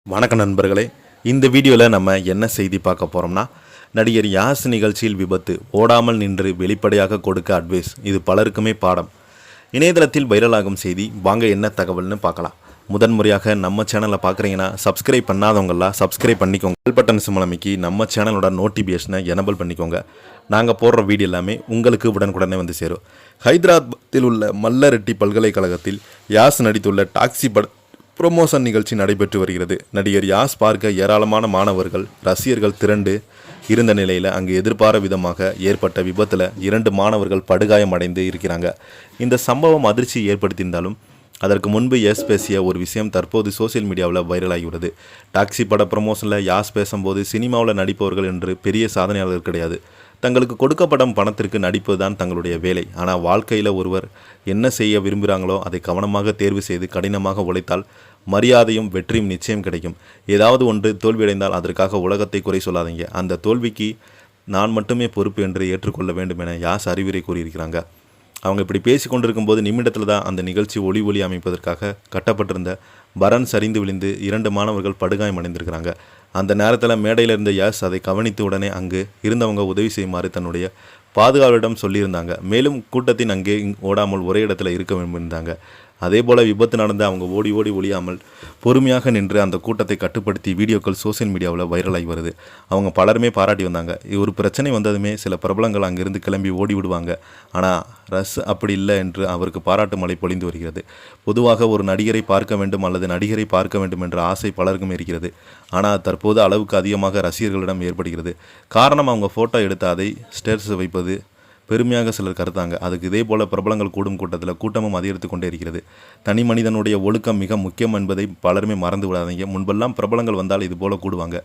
வணக்க நண்பர்களே, இந்த வீடியோவில் நம்ம என்ன செய்தி பார்க்க போகிறோம்னா, நடிகர் யாஸ் நிகழ்ச்சியில் விபத்து, ஓடாமல் நின்று வெளிப்படையாக கொடுக்க அட்வைஸ். இது பலருக்குமே பாடம். இணையதளத்தில் வைரலாகும் செய்தி, வாங்க என்ன தகவல்னு பார்க்கலாம். முதன்முறையாக நம்ம சேனலை பார்க்குறீங்கன்னா சப்ஸ்கிரைப் பண்ணாதவங்களாம் சப்ஸ்கிரைப் பண்ணிக்கோங்க. பெல் பட்டன் சிம்பல் அமைக்கி நம்ம சேனலோட நோட்டிஃபிகேஷனை எனபிள் பண்ணிக்கோங்க. நாங்கள் போடுற வீடியோ எல்லாமே உங்களுக்கு உடனுக்குடனே வந்து சேரும். ஹைதராபாத்தில் உள்ள மல்லரெட்டி பல்கலைக்கழகத்தில் யாஸ் நடித்துள்ள டாக்ஸி ப்ரொமோஷன் நிகழ்ச்சி நடைபெற்று வருகிறது. நடிகர் யாஸ் பார்க்க ஏராளமான மாணவர்கள் ரசிகர்கள் திரண்டு இருந்த நிலையில் அங்கு எதிர்பாராத விதமாக ஏற்பட்ட விபத்தில் 2 மாணவர்கள் படுகாயமடைந்து இருக்கிறாங்க. இந்த சம்பவம் அதிர்ச்சி ஏற்படுத்தியிருந்தாலும் அதற்கு முன்பு யாஸ் பேசிய ஒரு விஷயம் தற்போது சோசியல் மீடியாவில் வைரலாகியுள்ளது. டாக்ஸி பட ப்ரமோஷனில் யாஸ் பேசும்போது சினிமாவில் நடிப்பவர்கள் என்று பெரிய சாதனையாளர்கள் கிடையாது, தங்களுக்கு கொடுக்கப்படும் பணத்திற்கு நடிப்பது தான் தங்களுடைய வேலை. ஆனால் வாழ்க்கையில் ஒருவர் என்ன செய்ய விரும்புகிறாங்களோ அதை கவனமாக தேர்வு செய்து கடினமாக உழைத்தால் மரியாதையும் வெற்றியும் நிச்சயம் கிடைக்கும். ஏதாவது ஒன்று தோல்வியடைந்தால் அதற்காக உலகத்தை குறை சொல்லாதீங்க. அந்த தோல்விக்கு நான் மட்டுமே பொறுப்பு என்று ஏற்றுக்கொள்ள வேண்டும் என யாஸ் அறிவுரை கூறியிருக்கிறாங்க. அவங்க இப்படி பேசி கொண்டிருக்கும்போது நிமிடத்தில் தான் அந்த நிகழ்ச்சி ஒளி அமைப்பதற்காக கட்டப்பட்டிருந்த பரன் சரிந்து விழுந்து 2 மாணவர்கள் படுகாயமடைந்திருக்கிறாங்க. அந்த நேரத்தில் மேடையில் இருந்த யாஸ் அதை கவனித்த உடனே அங்கு இருந்தவங்க உதவி செய்யுமாறு தன்னுடைய பாதுகாவலரிடம் சொல்லியிருந்தாங்க. மேலும் கூட்டத்தின் அங்கே ஓடாமல் ஒரே இடத்துல இருக்க விரும்பியிருந்தாங்க. அதே போல் விபத்து நடந்து அவங்க ஓடி ஒழியாமல் பொறுமையாக நின்று அந்த கூட்டத்தை கட்டுப்படுத்தி வீடியோக்கள் சோசியல் மீடியாவில் வைரலாகி வருது. அவங்க பலருமே பாராட்டி வந்தாங்க. ஒரு பிரச்சனை வந்ததுமே சில பிரபலங்கள் அங்கிருந்து கிளம்பி ஓடி விடுவாங்க. ஆனால் ரஸ் அப்படி இல்லை என்று அவருக்கு பாராட்டு மழை பொழிந்து வருகிறது. பொதுவாக ஒரு நடிகரை பார்க்க வேண்டும் அல்லது நடிகரை பார்க்க வேண்டும் என்ற ஆசை பலருக்கும் இருக்கிறது. ஆனால் தற்போது அளவுக்கு அதிகமாக ரசிகர்களிடம் ஏற்படுகிறது. காரணம், அவங்க ஃபோட்டோ எடுத்து அதை ஸ்டேட்டஸ் வைப்பது பெருமையாக சிலர் கருத்தாங்க. அதுக்கு இதே போல் பிரபலங்கள் கூடும் கூட்டத்தில் கூட்டமும் அதிகரித்து கொண்டே இருக்கிறது. தனி மனிதனுடைய ஒழுக்கம் மிக முக்கியம் என்பதை பலருமே மறந்து விடாதீங்க. முன்பெல்லாம் பிரபலங்கள் வந்தால் இது போல் கூடுவாங்க.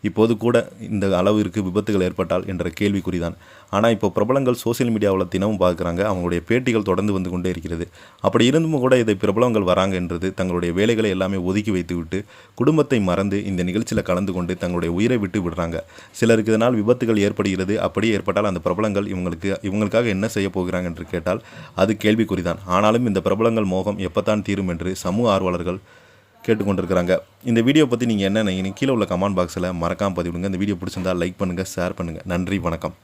இப்போது கூட இந்த அளவிற்கு விபத்துகள் ஏற்பட்டால் என்ற கேள்விக்குறிதான். ஆனால் இப்போ பிரபலங்கள் சோசியல் மீடியாவில் தினமும் பார்க்குறாங்க. அவங்களுடைய பேட்டிகள் தொடர்ந்து வந்து கொண்டே இருக்கிறது. அப்படி இருந்தும் கூட இதை பிரபலங்கள் வராங்க என்றது தங்களுடைய வேலைகளை எல்லாமே ஒதுக்கி வைத்துவிட்டு குடும்பத்தை மறந்து இந்த நிகழ்ச்சியில் கலந்து கொண்டு தங்களுடைய உயிரை விட்டு விடுறாங்க. சிலருக்கு இதனால் விபத்துகள் ஏற்படுகிறது. அப்படியே ஏற்பட்டால் அந்த பிரபலங்கள் இவங்களுக்காக என்ன செய்ய போகிறாங்க என்று கேட்டால் அது கேள்விக்குறிதான். ஆனாலும் இந்த பிரபலங்கள் மோகம் எப்பத்தான் தீரும் என்று சமூக ஆர்வலர்கள் கேட்டுக்கொண்டிருக்கிறாங்க. இந்த வீடியோ பற்றி நீங்கள் என்ன நினைக்கிறீங்க? கீழே உள்ள கமெண்ட் பாக்ஸில் மறக்காமல் பதிவிடுங்க. இந்த வீடியோ பிடிச்சிருந்தால் லைக் பண்ணுங்கள், ஷேர் பண்ணுங்கள். நன்றி, வணக்கம்.